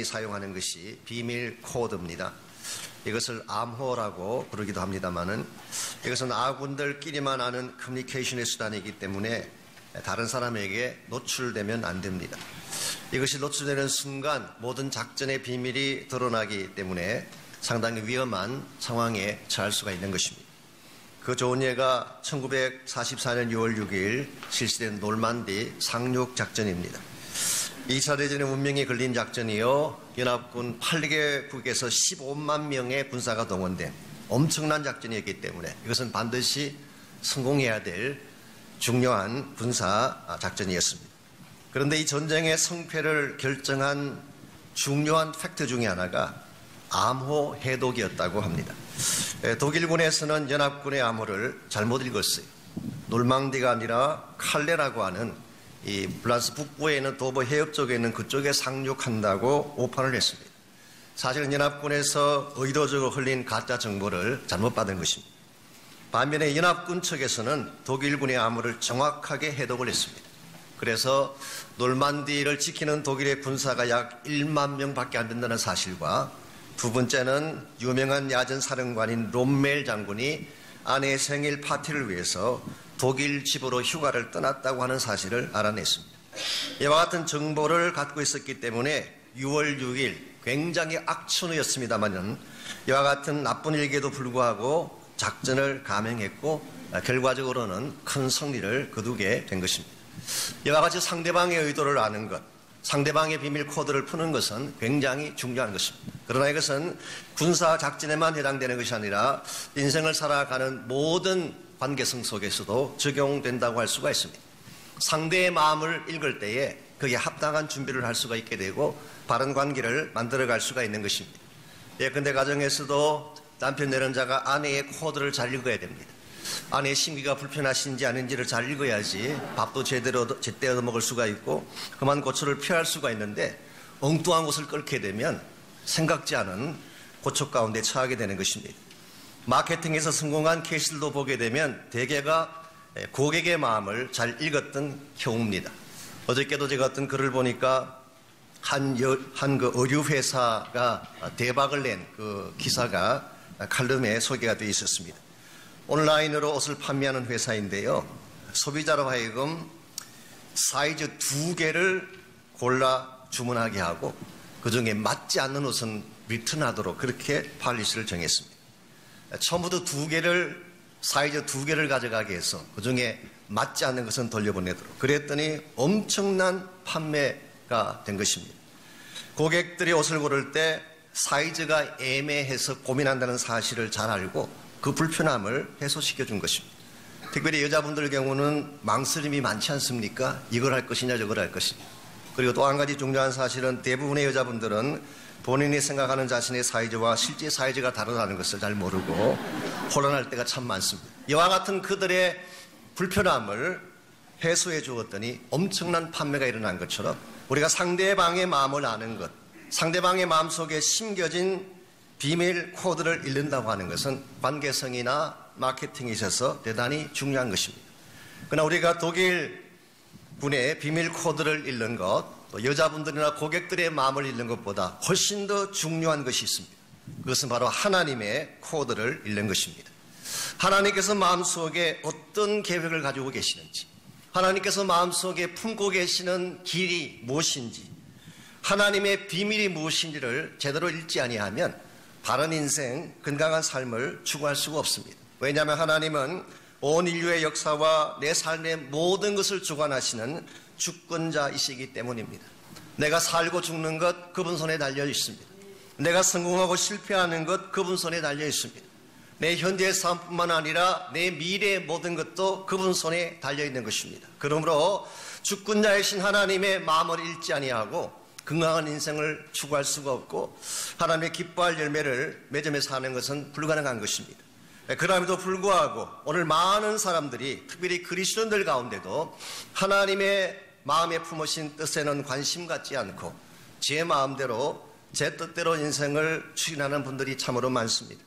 사용하는 것이 비밀 코드입니다. 이것을 암호라고 부르기도 합니다만은 이것은 아군들끼리만 아는 커뮤니케이션의 수단이기 때문에 다른 사람에게 노출되면 안 됩니다. 이것이 노출되는 순간 모든 작전의 비밀이 드러나기 때문에 상당히 위험한 상황에 처할 수가 있는 것입니다. 그 좋은 예가 1944년 6월 6일 실시된 놀만디 상륙 작전입니다. 2차 대전의 운명이 걸린 작전이요, 연합군 8개국에서 15만 명의 군사가 동원된 엄청난 작전이었기 때문에 이것은 반드시 성공해야 될 중요한 군사 작전이었습니다. 그런데 이 전쟁의 성패를 결정한 중요한 팩트 중에 하나가 암호 해독이었다고 합니다. 독일군에서는 연합군의 암호를 잘못 읽었어요. 놀망디가 아니라 칼레라고 하는 이 프랑스 북부에 있는 도보 해협 쪽에 있는 그쪽에 상륙한다고 오판을 했습니다. 사실은 연합군에서 의도적으로 흘린 가짜 정보를 잘못 받은 것입니다. 반면에 연합군 측에서는 독일군의 암호를 정확하게 해독을 했습니다. 그래서 놀만디를 지키는 독일의 군사가 약 1만 명밖에 안 된다는 사실과 두 번째는 유명한 야전 사령관인 롬멜 장군이 아내의 생일 파티를 위해서 독일 집으로 휴가를 떠났다고 하는 사실을 알아냈습니다. 이와 같은 정보를 갖고 있었기 때문에 6월 6일 굉장히 악천후였습니다만 이와 같은 나쁜 일에도 불구하고 작전을 감행했고 결과적으로는 큰 승리를 거두게 된 것입니다. 이와 같이 상대방의 의도를 아는 것, 상대방의 비밀 코드를 푸는 것은 굉장히 중요한 것입니다. 그러나 이것은 군사 작전에만 해당되는 것이 아니라 인생을 살아가는 모든 관계성 속에서도 적용된다고 할 수가 있습니다. 상대의 마음을 읽을 때에 그게 합당한 준비를 할 수가 있게 되고 바른 관계를 만들어갈 수가 있는 것입니다. 예컨대 가정에서도 남편 내연자가 아내의 코드를 잘 읽어야 됩니다. 아내의 심기가 불편하신지 아닌지를 잘 읽어야지 밥도 제대로 먹을 수가 있고 그만 고초를 피할 수가 있는데 엉뚱한 곳을 끓게 되면 생각지 않은 고초 가운데 처하게 되는 것입니다. 마케팅에서 성공한 케이스들도 보게 되면 대개가 고객의 마음을 잘 읽었던 경우입니다. 어저께도 제가 어떤 글을 보니까 한 의류 회사가 대박을 낸 그 기사가 칼럼에 소개가 되어 있었습니다. 온라인으로 옷을 판매하는 회사인데요, 소비자로 하여금 사이즈 2개를 골라 주문하게 하고 그 중에 맞지 않는 옷은 리턴하도록 그렇게 팔리시를 정했습니다. 처음부터 사이즈 2개를 가져가게 해서 그 중에 맞지 않는 것은 돌려보내도록 그랬더니 엄청난 판매가 된 것입니다. 고객들이 옷을 고를 때 사이즈가 애매해서 고민한다는 사실을 잘 알고 그 불편함을 해소시켜 준 것입니다. 특별히 여자분들 경우는 망설임이 많지 않습니까? 이걸 할 것이냐 저걸 할 것이냐. 그리고 또 한 가지 중요한 사실은 대부분의 여자분들은 본인이 생각하는 자신의 사이즈와 실제 사이즈가 다르다는 것을 잘 모르고 혼란할 때가 참 많습니다. 이와 같은 그들의 불편함을 해소해 주었더니 엄청난 판매가 일어난 것처럼 우리가 상대방의 마음을 아는 것, 상대방의 마음속에 심겨진 비밀 코드를 읽는다고 하는 것은 관계성이나 마케팅에 있어서 대단히 중요한 것입니다. 그러나 우리가 독일군의 비밀 코드를 읽는 것, 또 여자분들이나 고객들의 마음을 읽는 것보다 훨씬 더 중요한 것이 있습니다. 그것은 바로 하나님의 코드를 읽는 것입니다. 하나님께서 마음속에 어떤 계획을 가지고 계시는지, 하나님께서 마음속에 품고 계시는 길이 무엇인지, 하나님의 비밀이 무엇인지를 제대로 읽지 아니하면 바른 인생, 건강한 삶을 추구할 수가 없습니다. 왜냐하면 하나님은 온 인류의 역사와 내 삶의 모든 것을 주관하시는 주권자이시기 때문입니다. 내가 살고 죽는 것 그분 손에 달려 있습니다. 내가 성공하고 실패하는 것 그분 손에 달려 있습니다. 내 현재의 삶뿐만 아니라 내 미래의 모든 것도 그분 손에 달려 있는 것입니다. 그러므로 주권자이신 하나님의 마음을 읽지 아니하고 건강한 인생을 추구할 수가 없고 하나님의 기뻐할 열매를 맺으며 사는 것은 불가능한 것입니다. 그럼에도 불구하고 오늘 많은 사람들이 특별히 그리스도인들 가운데도 하나님의 마음에 품으신 뜻에는 관심 갖지 않고 제 마음대로 제 뜻대로 인생을 추진하는 분들이 참으로 많습니다.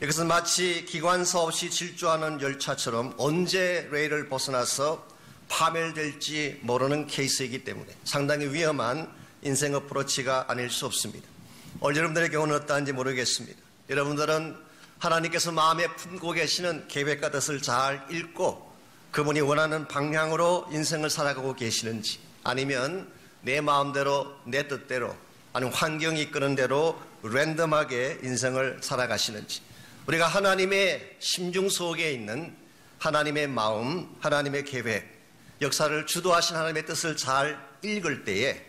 이것은 마치 기관사 없이 질주하는 열차처럼 언제 레일을 벗어나서 파멸될지 모르는 케이스이기 때문에 상당히 위험한 인생 어프로치가 아닐 수 없습니다. 오늘 여러분들의 경우는 어떠한지 모르겠습니다. 여러분들은 하나님께서 마음에 품고 계시는 계획과 뜻을 잘 읽고 그분이 원하는 방향으로 인생을 살아가고 계시는지, 아니면 내 마음대로 내 뜻대로, 아니면 환경이 이끄는 대로 랜덤하게 인생을 살아가시는지, 우리가 하나님의 심중 속에 있는 하나님의 마음, 하나님의 계획, 역사를 주도하신 하나님의 뜻을 잘 읽을 때에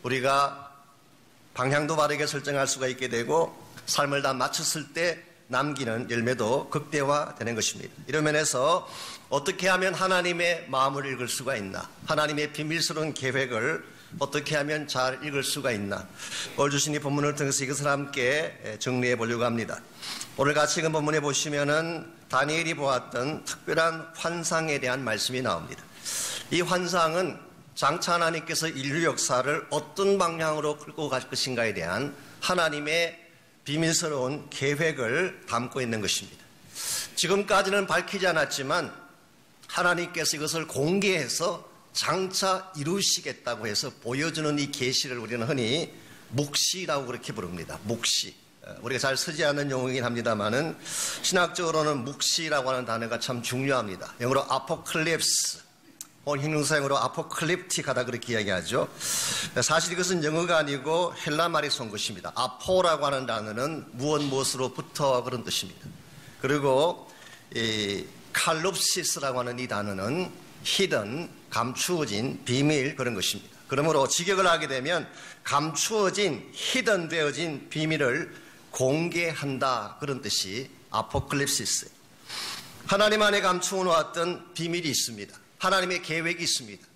우리가 방향도 바르게 설정할 수가 있게 되고 삶을 다 마쳤을 때 남기는 열매도 극대화되는 것입니다. 이런 면에서 어떻게 하면 하나님의 마음을 읽을 수가 있나, 하나님의 비밀스러운 계획을 어떻게 하면 잘 읽을 수가 있나, 오늘 주신 이 본문을 통해서 이것을 함께 정리해 보려고 합니다. 오늘 같이 읽은 본문에 보시면은 다니엘이 보았던 특별한 환상에 대한 말씀이 나옵니다. 이 환상은 장차 하나님께서 인류 역사를 어떤 방향으로 끌고 갈 것인가에 대한 하나님의 비밀스러운 계획을 담고 있는 것입니다. 지금까지는 밝히지 않았지만 하나님께서 이것을 공개해서 장차 이루시겠다고 해서 보여주는 이 계시를 우리는 흔히 묵시라고 그렇게 부릅니다. 묵시. 우리가 잘 쓰지 않는 용어이긴 합니다만은 신학적으로는 묵시라고 하는 단어가 참 중요합니다. 영어로 아포클립스, 형용사형으로 아포클립틱하다 그렇게 이야기하죠. 사실 이것은 영어가 아니고 헬라 말에서 온 것입니다. 아포라고 하는 단어는 무엇으로부터 그런 뜻입니다. 그리고 이 칼룹시스라고 하는 이 단어는 hidden, 감추어진, 비밀, 그런 것입니다. 그러므로 직역을 하게 되면 감추어진, hidden 되어진 비밀을 공개한다, 그런 뜻이 아포클립시스. 하나님 안에 감추어 놓았던 비밀이 있습니다. 하나님의 계획이 있습니다.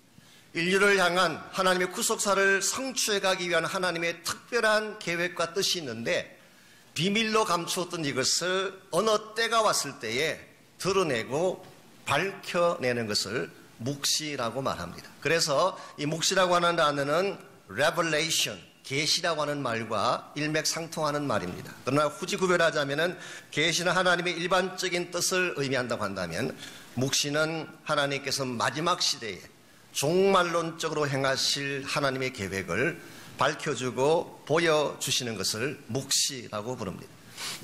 인류를 향한 하나님의 구속사를 성취해 가기 위한 하나님의 특별한 계획과 뜻이 있는데, 비밀로 감추었던 이것을 어느 때가 왔을 때에 드러내고 밝혀내는 것을 묵시라고 말합니다. 그래서 이 묵시라고 하는 단어는 revelation, 계시라고 하는 말과 일맥상통하는 말입니다. 그러나 굳이 구별하자면은 계시는 하나님의 일반적인 뜻을 의미한다고 한다면, 묵시는 하나님께서 마지막 시대에 종말론적으로 행하실 하나님의 계획을 밝혀주고 보여주시는 것을 묵시라고 부릅니다.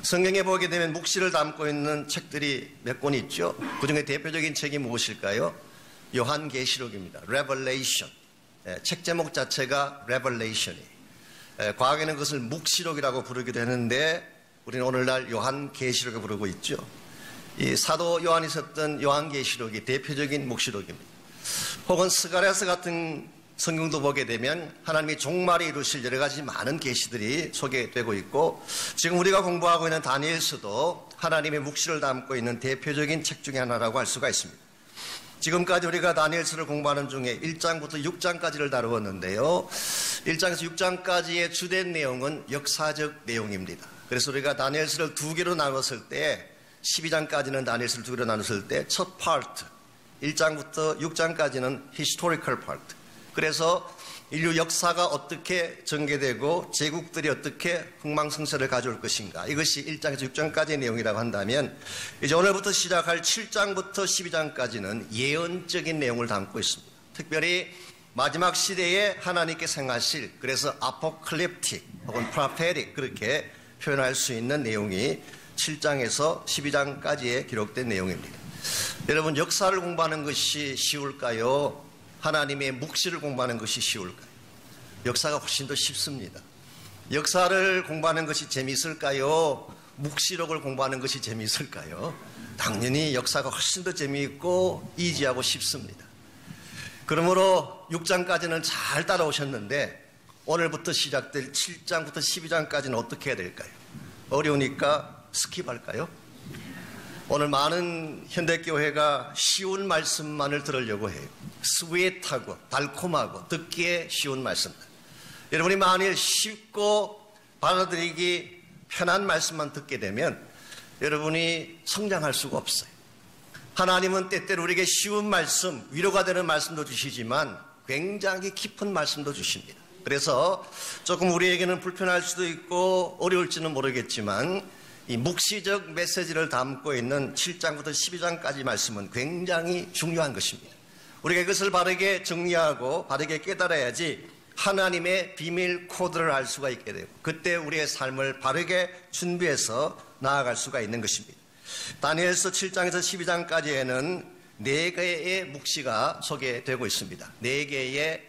성경에 보게 되면 묵시를 담고 있는 책들이 몇 권 있죠. 그중에 대표적인 책이 무엇일까요? 요한계시록입니다. Revelation. 책 제목 자체가 Revelation이에요. 과거에는 그것을 묵시록이라고 부르기도 했는데 우리는 오늘날 요한계시록을 부르고 있죠. 이 사도 요한이 썼던 요한계시록이 대표적인 묵시록입니다. 혹은 스가랴서 같은 성경도 보게 되면 하나님이 종말에 이루실 여러 가지 많은 계시들이 소개되고 있고, 지금 우리가 공부하고 있는 다니엘서도 하나님의 묵시를 담고 있는 대표적인 책 중에 하나라고 할 수가 있습니다. 지금까지 우리가 다니엘서를 공부하는 중에 1장부터 6장까지를 다루었는데요. 1장에서 6장까지의 주된 내용은 역사적 내용입니다. 그래서 우리가 다니엘서를 두 개로 나눴을 때, 12장까지는 다니엘서를 두 개로 나눴을 때 첫 파트, 1장부터 6장까지는 historical part. 그래서 인류 역사가 어떻게 전개되고 제국들이 어떻게 흥망성쇠를 가져올 것인가, 이것이 1장에서 6장까지의 내용이라고 한다면, 이제 오늘부터 시작할 7장부터 12장까지는 예언적인 내용을 담고 있습니다. 특별히 마지막 시대에 하나님께서 행하실, 그래서 아포클립틱 혹은 프로페틱 그렇게 표현할 수 있는 내용이 7장에서 12장까지에 기록된 내용입니다. 여러분, 역사를 공부하는 것이 쉬울까요? 하나님의 묵시를 공부하는 것이 쉬울까요? 역사가 훨씬 더 쉽습니다. 역사를 공부하는 것이 재미있을까요? 묵시록을 공부하는 것이 재미있을까요? 당연히 역사가 훨씬 더 재미있고 이지하고 쉽습니다. 그러므로 6장까지는 잘 따라오셨는데 오늘부터 시작될 7장부터 12장까지는 어떻게 해야 될까요? 어려우니까 스킵할까요? 오늘 많은 현대교회가 쉬운 말씀만을 들으려고 해요. 스윗하고 달콤하고 듣기에 쉬운 말씀. 여러분이 만일 쉽고 받아들이기 편한 말씀만 듣게 되면 여러분이 성장할 수가 없어요. 하나님은 때때로 우리에게 쉬운 말씀, 위로가 되는 말씀도 주시지만 굉장히 깊은 말씀도 주십니다. 그래서 조금 우리에게는 불편할 수도 있고 어려울지는 모르겠지만 이 묵시적 메시지를 담고 있는 7장부터 12장까지 말씀은 굉장히 중요한 것입니다. 우리가 이것을 바르게 정리하고 바르게 깨달아야지 하나님의 비밀 코드를 알 수가 있게 되고 그때 우리의 삶을 바르게 준비해서 나아갈 수가 있는 것입니다. 다니엘서 7장에서 12장까지에는 4개의 묵시가 소개되고 있습니다. 4개의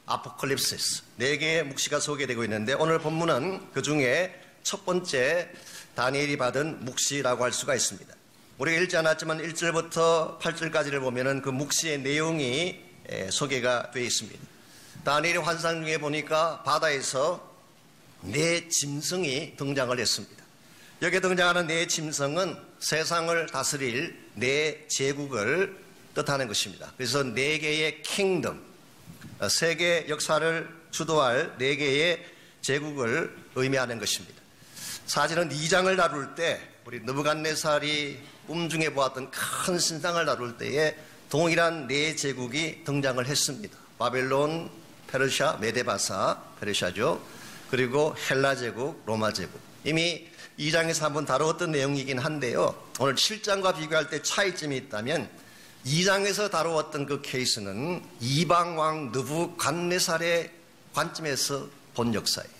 아포칼립시스, 4개의 묵시가 소개되고 있는데 오늘 본문은 그 중에 첫 번째 다니엘이 받은 묵시라고 할 수가 있습니다. 우리가 읽지 않았지만 1절부터 8절까지를 보면은 그 묵시의 내용이 소개가 되어 있습니다. 다니엘의 환상 중에 보니까 바다에서 4 짐승이 등장을 했습니다. 여기에 등장하는 4 짐승은 세상을 다스릴 4 제국을 뜻하는 것입니다. 그래서 4개의 킹덤, 세계 역사를 주도할 4개의 제국을 의미하는 것입니다. 사실은 2장을 다룰 때 우리 느부갓네살이 꿈 중에 보았던 큰 신상을 다룰 때에 동일한 4 제국이 등장을 했습니다. 바벨론, 페르시아, 메데바사, 페르시아죠. 그리고 헬라 제국, 로마 제국. 이미 2장에서 한번 다루었던 내용이긴 한데요. 오늘 7장과 비교할 때 차이점이 있다면 2장에서 다루었던 그 케이스는 이방왕 느부갓네살의 관점에서 본 역사예요.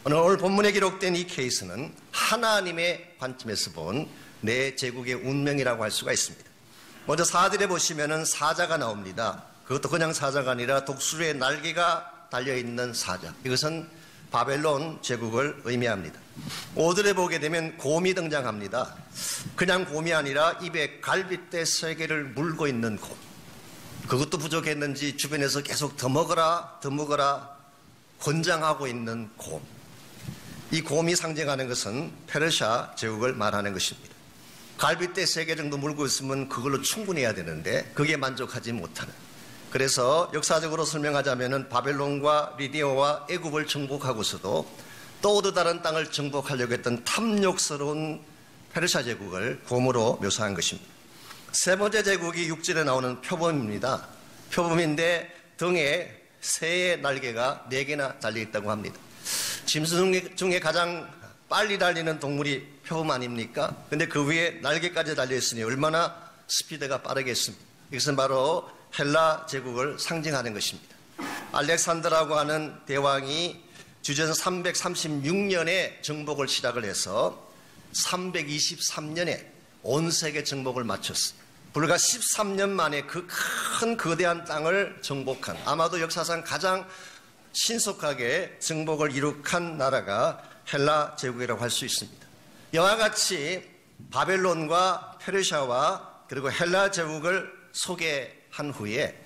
오늘 본문에 기록된 이 케이스는 하나님의 관점에서 본 4 제국의 운명이라고 할 수가 있습니다. 먼저 4절에 보시면은 사자가 나옵니다. 그것도 그냥 사자가 아니라 독수리의 날개가 달려있는 사자. 이것은 바벨론 제국을 의미합니다. 5절에 보게 되면 곰이 등장합니다. 그냥 곰이 아니라 입에 갈빗대 3개를 물고 있는 곰. 그것도 부족했는지 주변에서 계속 더 먹어라 권장하고 있는 곰. 이 곰이 상징하는 것은 페르시아 제국을 말하는 것입니다. 갈빗대 3개 정도 물고 있으면 그걸로 충분해야 되는데 그게 만족하지 못하는. 그래서 역사적으로 설명하자면 바벨론과 리디아와 애굽을 정복하고서도 또 다른 땅을 정복하려고 했던 탐욕스러운 페르시아 제국을 곰으로 묘사한 것입니다. 세 번째 제국이 6절에 나오는 표범입니다. 표범인데 등에 새의 날개가 4개나 달려있다고 합니다. 짐승 중에 가장 빨리 달리는 동물이 표범 아닙니까? 근데 그 위에 날개까지 달려있으니 얼마나 스피드가 빠르겠습니까? 이것은 바로 헬라 제국을 상징하는 것입니다. 알렉산더라고 하는 대왕이 주전 336년에 정복을 시작을 해서 323년에 온 세계 정복을 마쳤습니다. 불과 13년 만에 그 큰 거대한 땅을 정복한, 아마도 역사상 가장 신속하게 정복을 이룩한 나라가 헬라 제국이라고 할 수 있습니다. 이와 같이 바벨론과 페르시아와 그리고 헬라 제국을 소개한 후에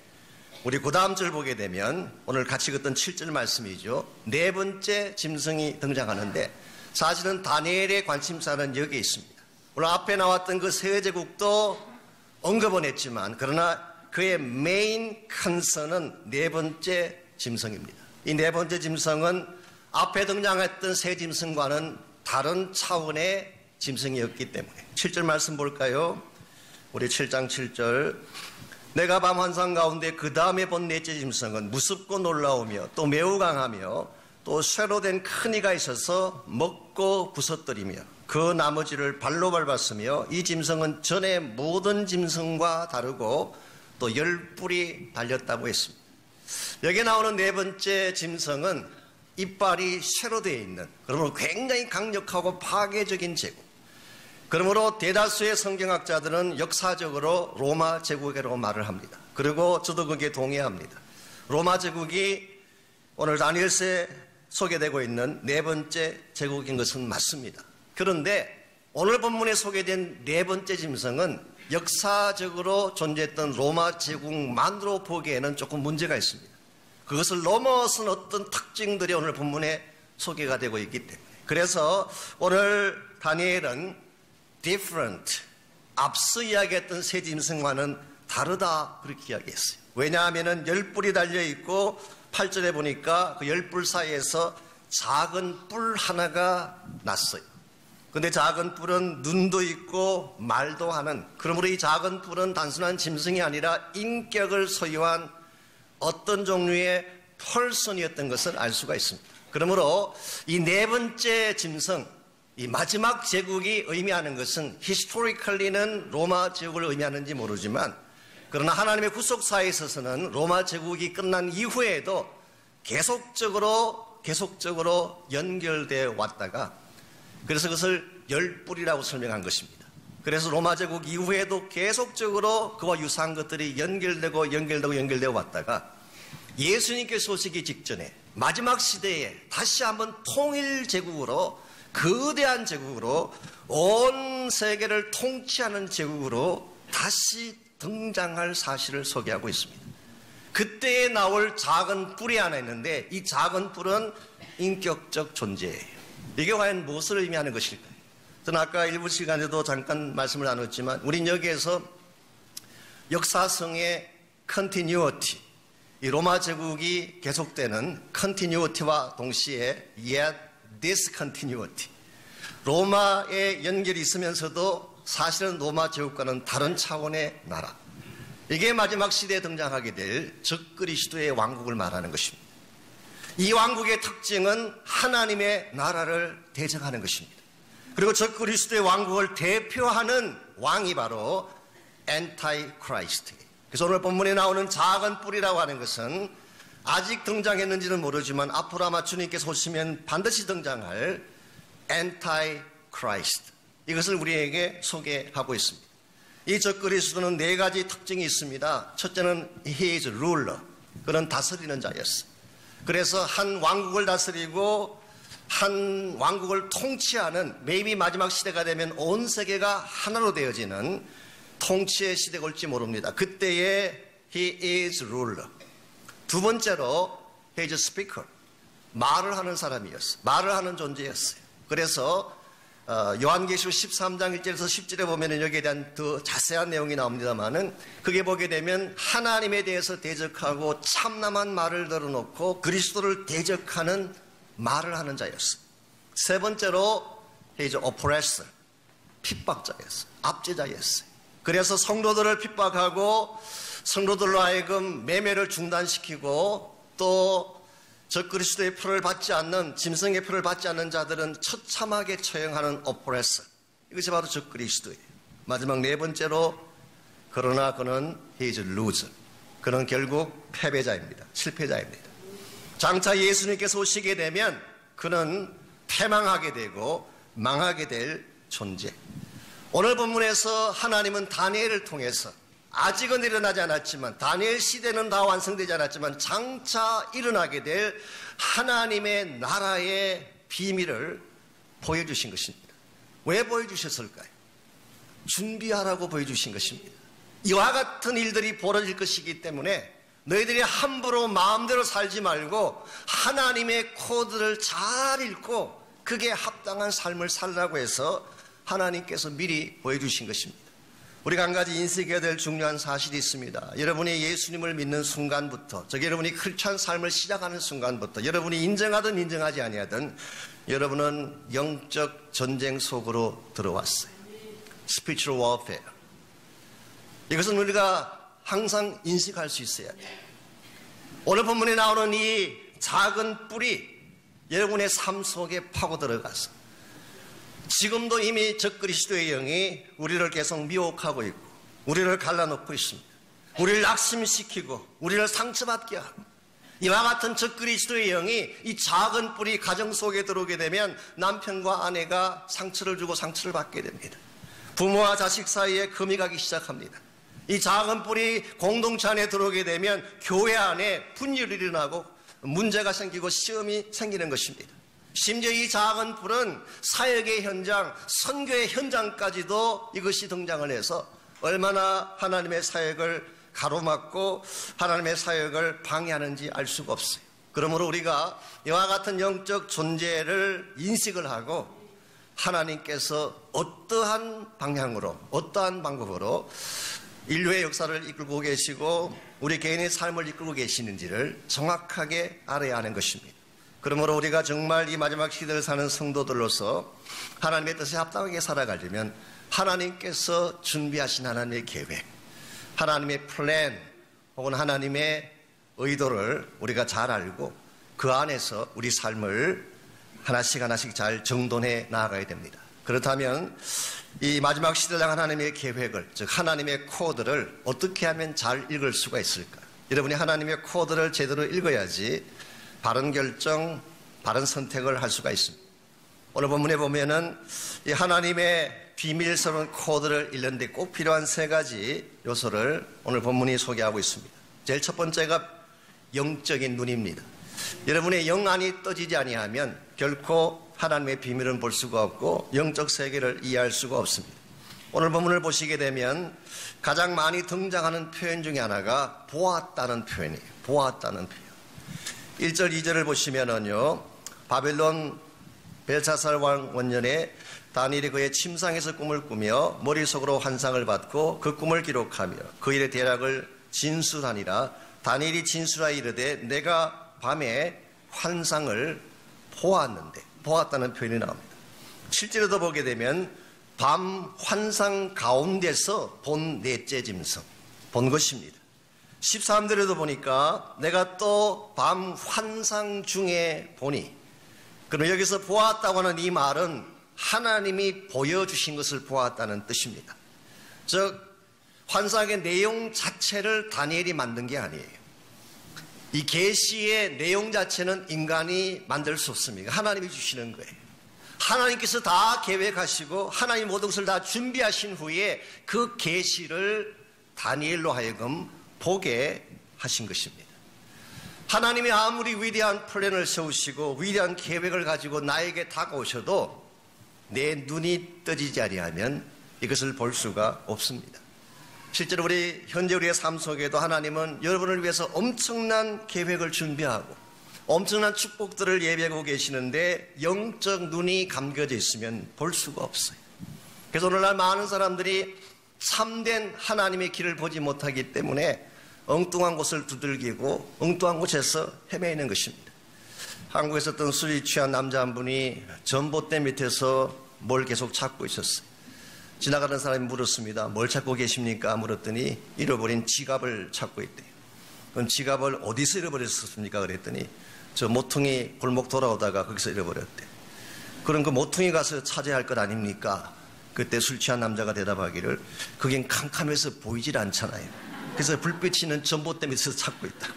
우리 그 다음 절 보게 되면 오늘 같이 읽었던 7절 말씀이죠. 4번째 짐승이 등장하는데 사실은 다니엘의 관심사는 여기에 있습니다. 오늘 앞에 나왔던 그 세 제국도 언급은 했지만 그러나 그의 메인 컨선은 4번째 짐승입니다. 이 4번째 짐승은 앞에 등장했던 세 짐승과는 다른 차원의 짐승이었기 때문에 7절 말씀 볼까요? 우리 7장 7절. 내가 밤 환상 가운데 그 다음에 본 4째 짐승은 무섭고 놀라우며 또 매우 강하며 또 쇠로 된 큰 이가 있어서 먹고 부서뜨리며 그 나머지를 발로 밟았으며 이 짐승은 전에 모든 짐승과 다르고 또 10뿔이 달렸다고 했습니다. 여기 나오는 4번째 짐승은 이빨이 쇠로 되어 있는, 그러므로 굉장히 강력하고 파괴적인 제국. 그러므로 대다수의 성경학자들은 역사적으로 로마 제국이라고 말을 합니다. 그리고 저도 거기에 동의합니다. 로마 제국이 오늘 다니엘서에 소개되고 있는 4번째 제국인 것은 맞습니다. 그런데 오늘 본문에 소개된 4번째 짐승은 역사적으로 존재했던 로마 제국만으로 보기에는 조금 문제가 있습니다. 그것을 넘어선 어떤 특징들이 오늘 본문에 소개가 되고 있기 때문에, 그래서 오늘 다니엘은 different, 앞서 이야기했던 세 짐승과는 다르다 그렇게 이야기했어요. 왜냐하면 10뿔이 달려있고 8절에 보니까 그 10뿔 사이에서 작은 뿔 하나가 났어요. 근데 작은 뿔은 눈도 있고 말도 하는, 그러므로 이 작은 뿔은 단순한 짐승이 아니라 인격을 소유한 어떤 종류의 펄슨이었던 것을 알 수가 있습니다. 그러므로 이 4번째 짐승, 이 마지막 제국이 의미하는 것은 히스토리컬리는 로마 제국을 의미하는지 모르지만, 그러나 하나님의 구속사에 있어서는 로마 제국이 끝난 이후에도 계속적으로 연결되어 왔다가 그래서 그것을 열뿌리라고 설명한 것입니다. 그래서 로마 제국 이후에도 계속적으로 그와 유사한 것들이 연결되어 왔다가 예수님께서 오시기 직전에 마지막 시대에 다시 한번 통일 제국으로, 거대한 제국으로, 온 세계를 통치하는 제국으로 다시 등장할 사실을 소개하고 있습니다. 그때에 나올 작은 뿔이 하나 있는데 이 작은 뿔은 인격적 존재예요. 이게 과연 무엇을 의미하는 것일까요? 저는 아까 일부 시간에도 잠깐 말씀을 나눴지만 우린 여기에서 역사성의 컨티뉴어티, 이 로마 제국이 계속되는 컨티뉴어티와 동시에 yet discontinuity, 로마의 연결이 있으면서도 사실은 로마 제국과는 다른 차원의 나라, 이게 마지막 시대에 등장하게 될 적그리스도의 왕국을 말하는 것입니다. 이 왕국의 특징은 하나님의 나라를 대적하는 것입니다. 그리고 적그리스도의 왕국을 대표하는 왕이 바로 엔타이크라이스트. 그래서 오늘 본문에 나오는 작은 뿔이라고 하는 것은 아직 등장했는지는 모르지만 앞으로 아마 주님께서 오시면 반드시 등장할 엔타이크라이스트, 이것을 우리에게 소개하고 있습니다. 이 적그리스도는 네 가지 특징이 있습니다. 첫째는 he is ruler, 그는 다스리는 자였어요. 그래서 한 왕국을 다스리고 한 왕국을 통치하는, maybe 마지막 시대가 되면 온 세계가 하나로 되어지는 통치의 시대가 올지 모릅니다. 그때에 he is ruler. 두 번째로 he is speaker, 말을 하는 사람이었어요. 말을 하는 존재였어요. 그래서 요한계시록 13장 1절에서 10절에 보면 여기에 대한 더 자세한 내용이 나옵니다만은 그게 보게 되면 하나님에 대해서 대적하고 참남한 말을 늘어놓고 그리스도를 대적하는 말을 하는 자였어요. 세 번째로 he is oppressor, 핍박자였어요. 압제자였어요. 그래서 성도들을 핍박하고 성도들로 하여금 매매를 중단시키고 또 적그리스도의 표를 받지 않는, 짐승의 표를 받지 않는 자들은 처참하게 처형하는 오프레서, 이것이 바로 적그리스도예요. 마지막 네 번째로, 그러나 그는 he is loser, 그는 결국 패배자입니다. 실패자입니다. 장차 예수님께서 오시게 되면 그는 패망하게 되고 망하게 될 존재. 오늘 본문에서 하나님은 다니엘을 통해서, 아직은 일어나지 않았지만, 다니엘 시대는 다 완성되지 않았지만 장차 일어나게 될 하나님의 나라의 비밀을 보여주신 것입니다. 왜 보여주셨을까요? 준비하라고 보여주신 것입니다. 이와 같은 일들이 벌어질 것이기 때문에 너희들이 함부로 마음대로 살지 말고 하나님의 코드를 잘 읽고 그게 합당한 삶을 살라고 해서 하나님께서 미리 보여주신 것입니다. 우리가 한 가지 인식해야 될 중요한 사실이 있습니다. 여러분이 예수님을 믿는 순간부터, 즉 여러분이 크리스찬 삶을 시작하는 순간부터, 여러분이 인정하든 인정하지 아니하든 여러분은 영적 전쟁 속으로 들어왔어요. Spiritual warfare. 이것은 우리가 항상 인식할 수 있어야 돼요. 오늘 본문에 나오는 이 작은 뿔이 여러분의 삶 속에 파고 들어가서 지금도 이미 적그리스도의 영이 우리를 계속 미혹하고 있고 우리를 갈라놓고 있습니다. 우리를 낙심시키고 우리를 상처받게 하고, 이와 같은 적그리스도의 영이 이 작은 뿔이 가정 속에 들어오게 되면 남편과 아내가 상처를 주고 상처를 받게 됩니다. 부모와 자식 사이에 금이 가기 시작합니다. 이 작은 뿔이 공동체 안에 들어오게 되면 교회 안에 분열이 일어나고 문제가 생기고 시험이 생기는 것입니다. 심지어 이 작은 뿔은 사역의 현장, 선교의 현장까지도 이것이 등장을 해서 얼마나 하나님의 사역을 가로막고 하나님의 사역을 방해하는지 알 수가 없어요. 그러므로 우리가 이와 같은 영적 존재를 인식을 하고 하나님께서 어떠한 방향으로, 어떠한 방법으로 인류의 역사를 이끌고 계시고 우리 개인의 삶을 이끌고 계시는지를 정확하게 알아야 하는 것입니다. 그러므로 우리가 정말 이 마지막 시대를 사는 성도들로서 하나님의 뜻에 합당하게 살아가려면 하나님께서 준비하신 하나님의 계획, 하나님의 플랜 혹은 하나님의 의도를 우리가 잘 알고 그 안에서 우리 삶을 하나씩 하나씩 잘 정돈해 나아가야 됩니다. 그렇다면 이 마지막 시대를 향한 하나님의 계획을, 즉 하나님의 코드를 어떻게 하면 잘 읽을 수가 있을까? 여러분이 하나님의 코드를 제대로 읽어야지 바른 결정, 바른 선택을 할 수가 있습니다. 오늘 본문에 보면은 이 하나님의 비밀스러운 코드를 읽는 데 꼭 필요한 세 가지 요소를 오늘 본문이 소개하고 있습니다. 제일 첫 번째가 영적인 눈입니다. 여러분의 영 안이 떠지지 아니하면 결코 하나님의 비밀은 볼 수가 없고 영적 세계를 이해할 수가 없습니다. 오늘 본문을 보시게 되면 가장 많이 등장하는 표현 중에 하나가 보았다는 표현이에요. 보았다는 표현. 1절, 2절을 보시면은요, 바벨론 벨사살 왕 원년에 다니엘이 그의 침상에서 꿈을 꾸며 머릿속으로 환상을 받고 그 꿈을 기록하며 그 일의 대략을 진술하니라. 다니엘이 진술하여 이르되 내가 밤에 환상을 보았는데, 보았다는 표현이 나옵니다. 실제로도 보게 되면 밤 환상 가운데서 본 넷째 짐승, 본 것입니다. 13절에도 보니까 내가 또 밤 환상 중에 보니, 그럼 여기서 보았다고 하는 이 말은 하나님이 보여주신 것을 보았다는 뜻입니다. 즉 환상의 내용 자체를 다니엘이 만든 게 아니에요. 이 계시의 내용 자체는 인간이 만들 수 없습니다. 하나님이 주시는 거예요. 하나님께서 다 계획하시고 하나님 모든 것을 다 준비하신 후에 그 계시를 다니엘로 하여금 보게 하신 것입니다. 하나님이 아무리 위대한 플랜을 세우시고 위대한 계획을 가지고 나에게 다가오셔도 내 눈이 떠지지 아니하면 이것을 볼 수가 없습니다. 실제로 현재 우리의 삶 속에도 하나님은 여러분을 위해서 엄청난 계획을 준비하고 엄청난 축복들을 예비하고 계시는데 영적 눈이 감겨져 있으면 볼 수가 없어요. 그래서 오늘날 많은 사람들이 참된 하나님의 길을 보지 못하기 때문에 엉뚱한 곳을 두들기고 엉뚱한 곳에서 헤매이는 것입니다. 한국에서 어떤 술이 취한 남자 한 분이 전봇대 밑에서 뭘 계속 찾고 있었어요. 지나가는 사람이 물었습니다. 뭘 찾고 계십니까? 물었더니 잃어버린 지갑을 찾고 있대요. 그럼 지갑을 어디서 잃어버렸습니까? 그랬더니 저 모퉁이 골목 돌아오다가 거기서 잃어버렸대. 그럼 그 모퉁이 가서 찾아야 할 것 아닙니까? 그때 술 취한 남자가 대답하기를 그긴 캄캄해서 보이질 않잖아요. 그래서 불빛이 있는 전봇대 밑에서 찾고 있다.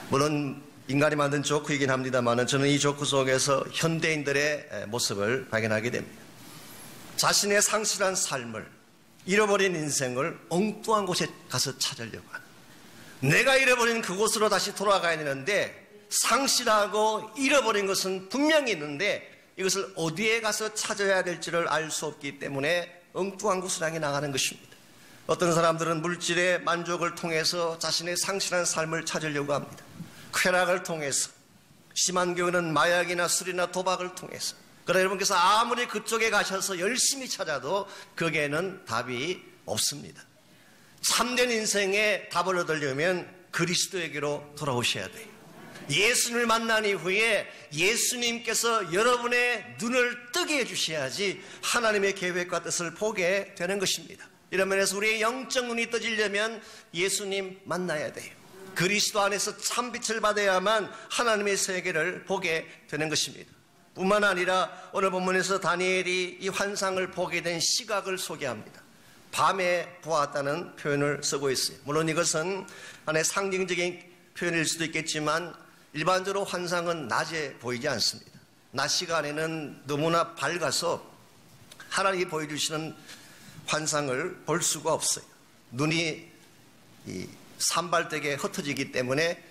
물론 인간이 만든 조크이긴 합니다만 저는 이 조크 속에서 현대인들의 모습을 발견하게 됩니다. 자신의 상실한 삶을, 잃어버린 인생을 엉뚱한 곳에 가서 찾으려고 하는, 내가 잃어버린 그곳으로 다시 돌아가야 되는데 상실하고 잃어버린 것은 분명히 있는데 이것을 어디에 가서 찾아야 될지를 알 수 없기 때문에 엉뚱한 곳을 향해 나가는 것입니다. 어떤 사람들은 물질의 만족을 통해서 자신의 상실한 삶을 찾으려고 합니다. 쾌락을 통해서, 심한 경우는 마약이나 술이나 도박을 통해서. 그러나 여러분께서 아무리 그쪽에 가셔서 열심히 찾아도 거기에는 답이 없습니다. 참된 인생의 답을 얻으려면 그리스도에게로 돌아오셔야 돼요. 예수님을 만난 이후에 예수님께서 여러분의 눈을 뜨게 해주셔야지 하나님의 계획과 뜻을 보게 되는 것입니다. 이런 면에서 우리의 영적 눈이 떠지려면 예수님 만나야 돼요. 그리스도 안에서 참빛을 받아야만 하나님의 세계를 보게 되는 것입니다. 뿐만 아니라 오늘 본문에서 다니엘이 이 환상을 보게 된 시각을 소개합니다. 밤에 보았다는 표현을 쓰고 있어요. 물론 이것은 하나의 상징적인 표현일 수도 있겠지만 일반적으로 환상은 낮에 보이지 않습니다. 낮 시간에는 너무나 밝아서 하나님이 보여주시는 환상을 볼 수가 없어요. 눈이 산발되게 흩어지기 때문에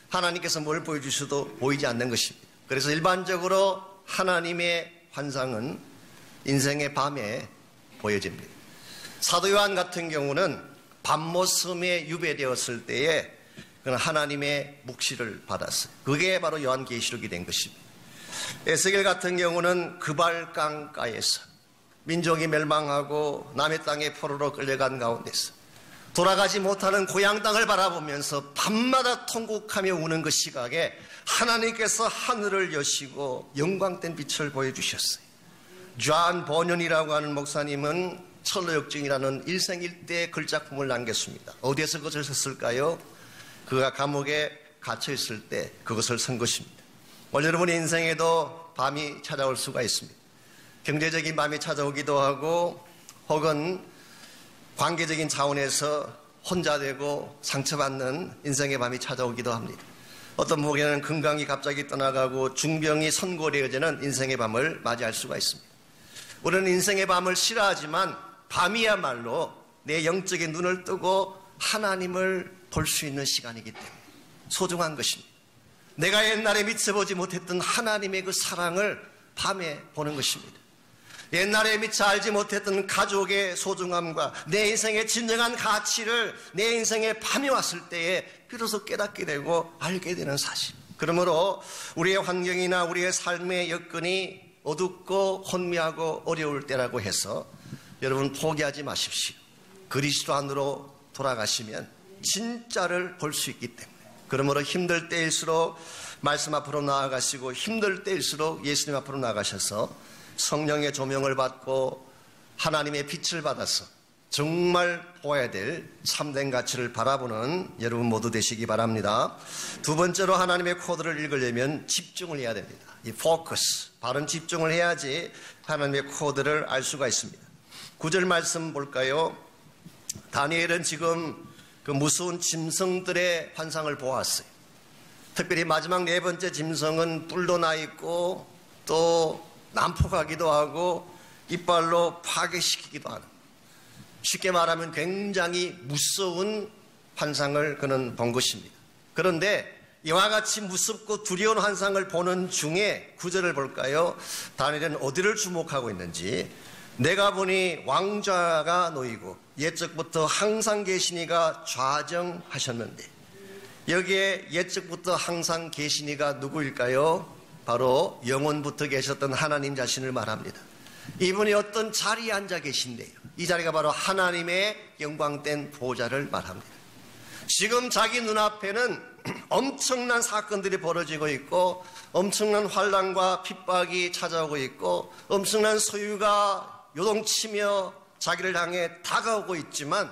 하나님께서 뭘 보여주셔도 보이지 않는 것입니다. 그래서 일반적으로 하나님의 환상은 인생의 밤에 보여집니다. 사도 요한 같은 경우는 밤모섬에 유배되었을 때에 그는 하나님의 묵시를 받았어요. 그게 바로 요한계시록이 된 것입니다. 에스겔 같은 경우는 그발강가에서 민족이 멸망하고 남의 땅에 포로로 끌려간 가운데서 돌아가지 못하는 고향 땅을 바라보면서 밤마다 통곡하며 우는 그 시각에 하나님께서 하늘을 여시고 영광된 빛을 보여주셨어요. 존 버년이라고 하는 목사님은 철로역정이라는 일생일대의 글작품을 남겼습니다. 어디에서 그것을 썼을까요? 그가 감옥에 갇혀있을 때 그것을 쓴 것입니다. 오늘 여러분의 인생에도 밤이 찾아올 수가 있습니다. 경제적인 밤이 찾아오기도 하고 혹은 관계적인 차원에서 혼자 되고 상처받는 인생의 밤이 찾아오기도 합니다. 어떤 목에는 건강이 갑자기 떠나가고 중병이 선고되어지는 인생의 밤을 맞이할 수가 있습니다. 우리는 인생의 밤을 싫어하지만 밤이야말로 내 영적인 눈을 뜨고 하나님을 볼 수 있는 시간이기 때문에 소중한 것입니다. 내가 옛날에 미쳐보지 못했던 하나님의 그 사랑을 밤에 보는 것입니다. 옛날에 미처 알지 못했던 가족의 소중함과 내 인생의 진정한 가치를 내 인생의 밤이 왔을 때에 비로소 깨닫게 되고 알게 되는 사실. 그러므로 우리의 환경이나 우리의 삶의 여건이 어둡고 혼미하고 어려울 때라고 해서 여러분 포기하지 마십시오. 그리스도 안으로 돌아가시면 진짜를 볼 수 있기 때문에. 그러므로 힘들 때일수록 말씀 앞으로 나아가시고 힘들 때일수록 예수님 앞으로 나가셔서 성령의 조명을 받고 하나님의 빛을 받아서 정말 보아야 될 참된 가치를 바라보는 여러분 모두 되시기 바랍니다. 두 번째로 하나님의 코드를 읽으려면 집중을 해야 됩니다. 이 포커스, 바른 집중을 해야지 하나님의 코드를 알 수가 있습니다. 9절 말씀 볼까요? 다니엘은 지금 그 무서운 짐승들의 환상을 보았어요. 특별히 마지막 네 번째 짐승은 뿔도 나 있고 또 난폭하기도 하고 이빨로 파괴시키기도 하는, 쉽게 말하면 굉장히 무서운 환상을 그는 본 것입니다. 그런데 이와 같이 무섭고 두려운 환상을 보는 중에 9절을 볼까요? 다니엘은 어디를 주목하고 있는지, 내가 보니 왕좌가 놓이고 옛적부터 항상 계신 이가 좌정하셨는데, 여기에 옛적부터 항상 계신 이가 누구일까요? 바로 영원부터 계셨던 하나님 자신을 말합니다. 이분이 어떤 자리에 앉아 계신데요, 이 자리가 바로 하나님의 영광된 보좌를 말합니다. 지금 자기 눈앞에는 엄청난 사건들이 벌어지고 있고 엄청난 환난과 핍박이 찾아오고 있고 엄청난 소유가 요동치며 자기를 향해 다가오고 있지만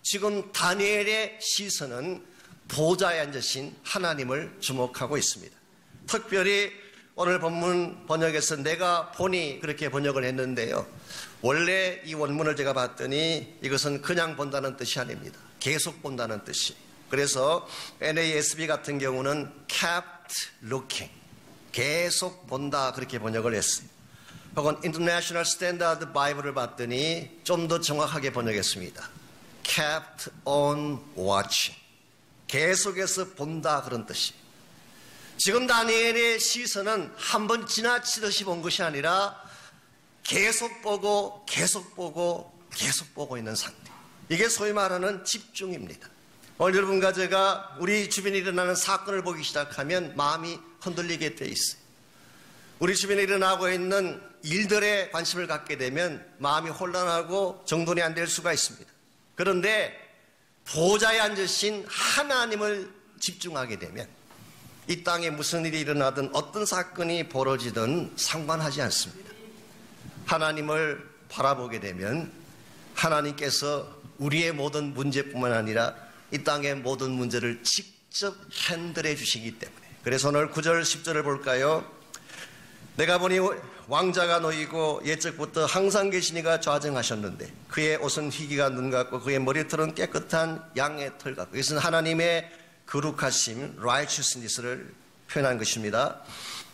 지금 다니엘의 시선은 보좌에 앉으신 하나님을 주목하고 있습니다. 특별히 오늘 본문 번역에서 내가 보니 그렇게 번역을 했는데요, 원래 이 원문을 제가 봤더니 이것은 그냥 본다는 뜻이 아닙니다. 계속 본다는 뜻이. 그래서 NASB 같은 경우는 kept looking, 계속 본다 그렇게 번역을 했어요. 혹은 International Standard Bible을 봤더니 좀 더 정확하게 번역했습니다. kept on watching, 계속해서 본다 그런 뜻이에요. 지금 다니엘의 시선은 한번 지나치듯이 본 것이 아니라 계속 보고 계속 보고 계속 보고 있는 상태. 이게 소위 말하는 집중입니다. 오늘 여러분과 제가 우리 주변에 일어나는 사건을 보기 시작하면 마음이 흔들리게 돼 있어요. 우리 주변에 일어나고 있는 일들에 관심을 갖게 되면 마음이 혼란하고 정돈이 안 될 수가 있습니다. 그런데 보좌에 앉으신 하나님을 집중하게 되면 이 땅에 무슨 일이 일어나든 어떤 사건이 벌어지든 상관하지 않습니다. 하나님을 바라보게 되면 하나님께서 우리의 모든 문제뿐만 아니라 이 땅의 모든 문제를 직접 핸들해 주시기 때문에. 그래서 오늘 9절 10절을 볼까요? 내가 보니 왕자가 놓이고 옛적부터 항상 계신 이가 좌정하셨는데 그의 옷은 희기가 눈 같고 그의 머리털은 깨끗한 양의 털 같고. 이것은 하나님의 거룩하심, righteousness를 표현한 것입니다.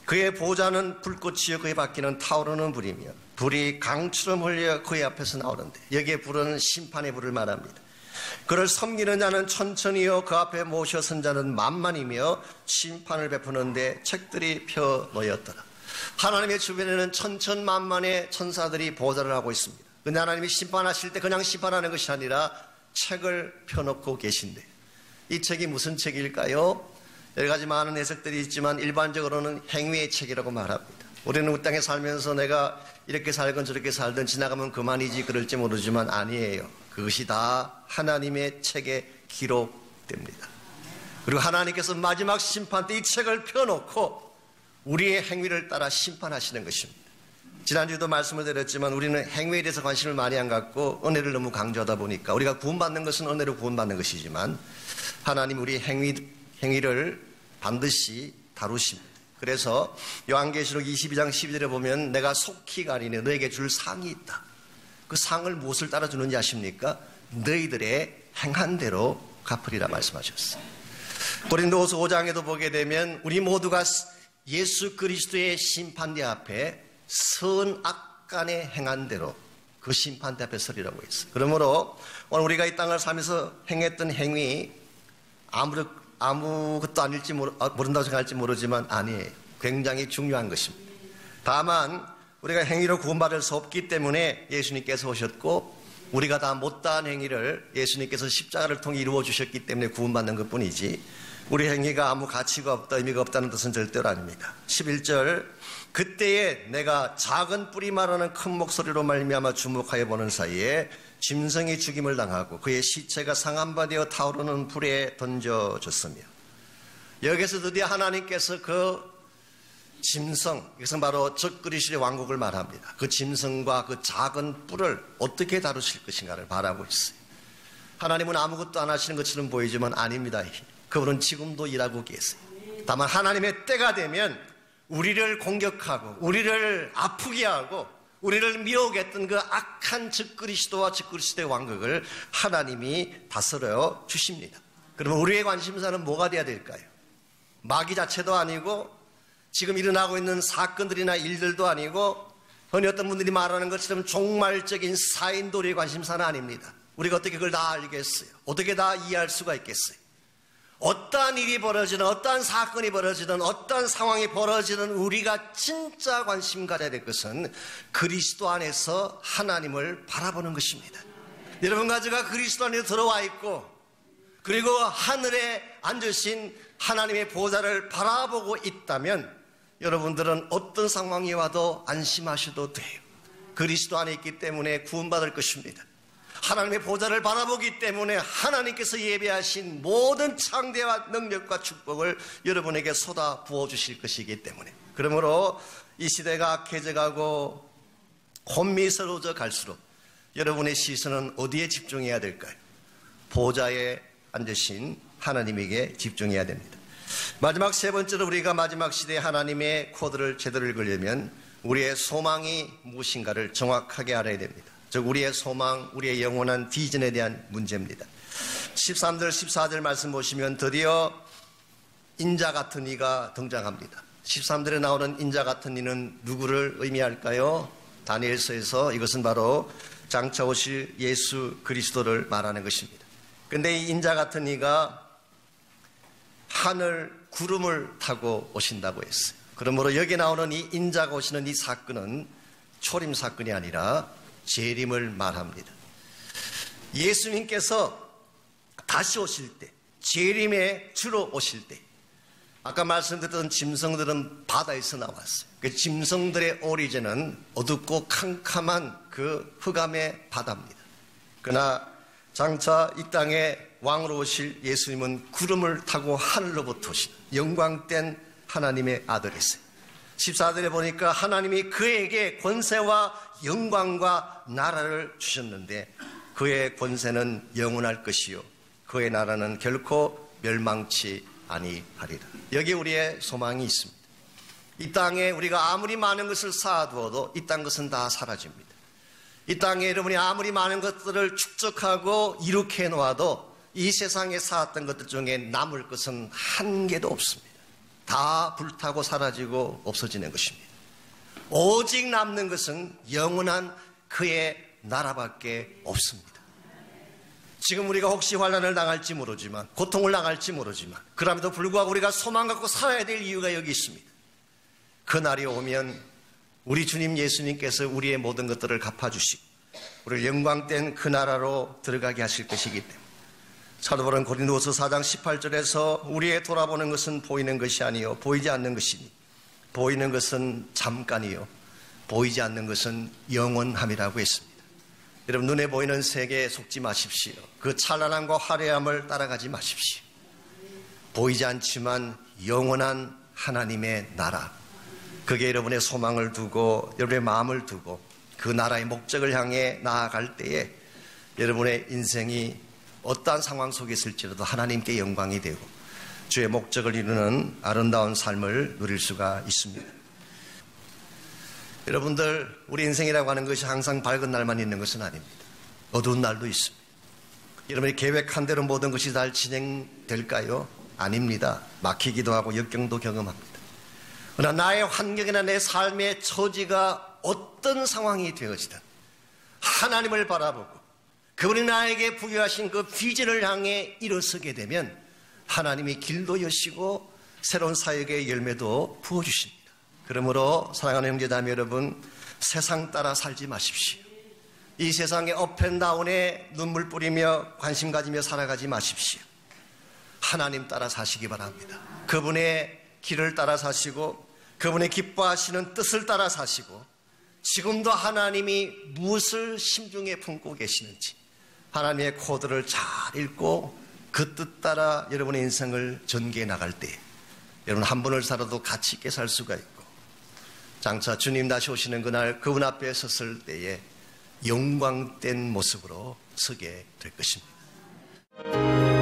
그의 보좌는 불꽃이요 그의 바퀴는 타오르는 불이며 불이 강처럼 흘려 그의 앞에서 나오는데, 여기에 불은 심판의 불을 말합니다. 그를 섬기는 자는 천천히요 그 앞에 모셔 선 자는 만만이며 심판을 베푸는데 책들이 펴 놓였더라. 하나님의 주변에는 천천만만의 천사들이 보좌를 하고 있습니다. 근데 하나님이 심판하실 때 그냥 심판하는 것이 아니라 책을 펴놓고 계신데, 이 책이 무슨 책일까요? 여러 가지 많은 해석들이 있지만 일반적으로는 행위의 책이라고 말합니다. 우리는 이 땅에 살면서 내가 이렇게 살건 저렇게 살든 지나가면 그만이지 그럴지 모르지만 아니에요. 그것이 다 하나님의 책에 기록됩니다. 그리고 하나님께서 마지막 심판 때 이 책을 펴놓고 우리의 행위를 따라 심판하시는 것입니다. 지난주에도 말씀을 드렸지만 우리는 행위에 대해서 관심을 많이 안 갖고 은혜를 너무 강조하다 보니까 우리가 구원받는 것은 은혜로 구원받는 것이지만 하나님 우리 행위를 반드시 다루십니다. 그래서 요한계시록 22장 12절에 보면 내가 속히 가리니 너에게 줄 상이 있다. 그 상을 무엇을 따라 주는지 아십니까? 너희들의 행한 대로 갚으리라 말씀하셨어요. 고린도후서 5장에도 보게 되면 우리 모두가 예수 그리스도의 심판대 앞에 선악 간에 행한 대로 그 심판대 앞에 서리라고 했어요. 그러므로 오늘 우리가 이 땅을 살면서 행했던 행위 아무것도 아닐지 모른다고 생각할지 모르지만 아니에요. 굉장히 중요한 것입니다. 다만 우리가 행위로 구원받을 수 없기 때문에 예수님께서 오셨고 우리가 다 못다한 행위를 예수님께서 십자가를 통해 이루어 주셨기 때문에 구원받는 것뿐이지 우리 행위가 아무 가치가 없다, 의미가 없다는 뜻은 절대로 아닙니다. 11절 그때에 내가 작은 뿌리 말하는 큰 목소리로 말미암아 주목하여 보는 사이에 짐승이 죽임을 당하고 그의 시체가 상한 되어 타오르는 불에 던져졌으며 여기서 드디어 하나님께서 그 짐승, 이것은 바로 적그리스도의 왕국을 말합니다. 그 짐승과 그 작은 뿔을 어떻게 다루실 것인가를 바라고 있어요. 하나님은 아무것도 안 하시는 것처럼 보이지만 아닙니다. 그분은 지금도 일하고 계세요. 다만 하나님의 때가 되면 우리를 공격하고 우리를 아프게 하고 우리를 미혹 했던 그 악한 적그리스도와 적그리스도의 왕국을 하나님이 다스려 주십니다. 그러면 우리의 관심사는 뭐가 돼야 될까요? 마귀 자체도 아니고 지금 일어나고 있는 사건들이나 일들도 아니고 흔히 어떤 분들이 말하는 것처럼 종말적인 사인도리의 관심사는 아닙니다. 우리가 어떻게 그걸 다 알겠어요? 어떻게 다 이해할 수가 있겠어요? 어떠한 일이 벌어지든 어떠한 사건이 벌어지든 어떠한 상황이 벌어지든 우리가 진짜 관심 가져야 될 것은 그리스도 안에서 하나님을 바라보는 것입니다. 여러분과 제가 그리스도 안에 들어와 있고 그리고 하늘에 앉으신 하나님의 보좌를 바라보고 있다면 여러분들은 어떤 상황이 와도 안심하셔도 돼요. 그리스도 안에 있기 때문에 구원받을 것입니다. 하나님의 보좌를 바라보기 때문에 하나님께서 예배하신 모든 창대와 능력과 축복을 여러분에게 쏟아 부어주실 것이기 때문에 그러므로 이 시대가 악해져가고 혼미스러워져 갈수록 여러분의 시선은 어디에 집중해야 될까요? 보좌에 앉으신 하나님에게 집중해야 됩니다. 마지막 세 번째로 우리가 마지막 시대에 하나님의 코드를 제대로 읽으려면 우리의 소망이 무엇인가를 정확하게 알아야 됩니다. 즉 우리의 소망, 우리의 영원한 비전에 대한 문제입니다. 13절 14절 말씀 보시면 드디어 인자 같은 이가 등장합니다. 13절에 나오는 인자 같은 이는 누구를 의미할까요? 다니엘서에서 이것은 바로 장차 오실 예수 그리스도를 말하는 것입니다. 그런데 이 인자 같은 이가 하늘 구름을 타고 오신다고 했어요. 그러므로 여기 나오는 이 인자가 오시는 이 사건은 초림 사건이 아니라 재림을 말합니다. 예수님께서 다시 오실 때, 재림에 주로 오실 때, 아까 말씀드렸던 짐승들은 바다에서 나왔어요. 그 짐승들의 오리진은 어둡고 캄캄한 그 흑암의 바다입니다. 그러나 장차 이 땅에 왕으로 오실 예수님은 구름을 타고 하늘로부터 오신 영광된 하나님의 아들이세요. 14절에 보니까 하나님이 그에게 권세와 영광과 나라를 주셨는데 그의 권세는 영원할 것이요 그의 나라는 결코 멸망치 아니하리라. 여기 우리의 소망이 있습니다. 이 땅에 우리가 아무리 많은 것을 쌓아두어도 이 땅 것은 다 사라집니다. 이 땅에 여러분이 아무리 많은 것들을 축적하고 이룩해 놓아도 이 세상에 쌓았던 것들 중에 남을 것은 한 개도 없습니다. 다 불타고 사라지고 없어지는 것입니다. 오직 남는 것은 영원한 그의 나라밖에 없습니다. 지금 우리가 혹시 환난을 당할지 모르지만 고통을 당할지 모르지만 그럼에도 불구하고 우리가 소망 갖고 살아야 될 이유가 여기 있습니다. 그날이 오면 우리 주님 예수님께서 우리의 모든 것들을 갚아주시고 우리를 영광된 그 나라로 들어가게 하실 것이기 때문에 사도 바울은 고린도후서 4장 18절에서 우리의 돌아보는 것은 보이는 것이 아니요 보이지 않는 것이니 보이는 것은 잠깐이요 보이지 않는 것은 영원함이라고 했습니다. 여러분 눈에 보이는 세계에 속지 마십시오. 그 찬란함과 화려함을 따라가지 마십시오. 보이지 않지만 영원한 하나님의 나라, 그게 여러분의 소망을 두고 여러분의 마음을 두고 그 나라의 목적을 향해 나아갈 때에 여러분의 인생이 어떠한 상황 속에 있을지라도 하나님께 영광이 되고 주의 목적을 이루는 아름다운 삶을 누릴 수가 있습니다. 여러분들 우리 인생이라고 하는 것이 항상 밝은 날만 있는 것은 아닙니다. 어두운 날도 있습니다. 여러분이 계획한 대로 모든 것이 잘 진행될까요? 아닙니다. 막히기도 하고 역경도 경험합니다. 그러나 나의 환경이나 내 삶의 처지가 어떤 상황이 되어지든 하나님을 바라보고 그분이 나에게 부여하신 그 비전을 향해 일어서게 되면 하나님이 길도 여시고 새로운 사역의 열매도 부어주십니다. 그러므로 사랑하는 형제자매 여러분, 세상 따라 살지 마십시오. 이 세상의 업앤다운에 눈물 뿌리며 관심 가지며 살아가지 마십시오. 하나님 따라 사시기 바랍니다. 그분의 길을 따라 사시고 그분의 기뻐하시는 뜻을 따라 사시고 지금도 하나님이 무엇을 심중에 품고 계시는지 하나님의 코드를 잘 읽고 그 뜻 따라 여러분의 인생을 전개해 나갈 때 여러분 한 번을 살아도 가치 있게 살 수가 있고 장차 주님 다시 오시는 그날 그분 앞에 섰을 때에 영광된 모습으로 서게 될 것입니다.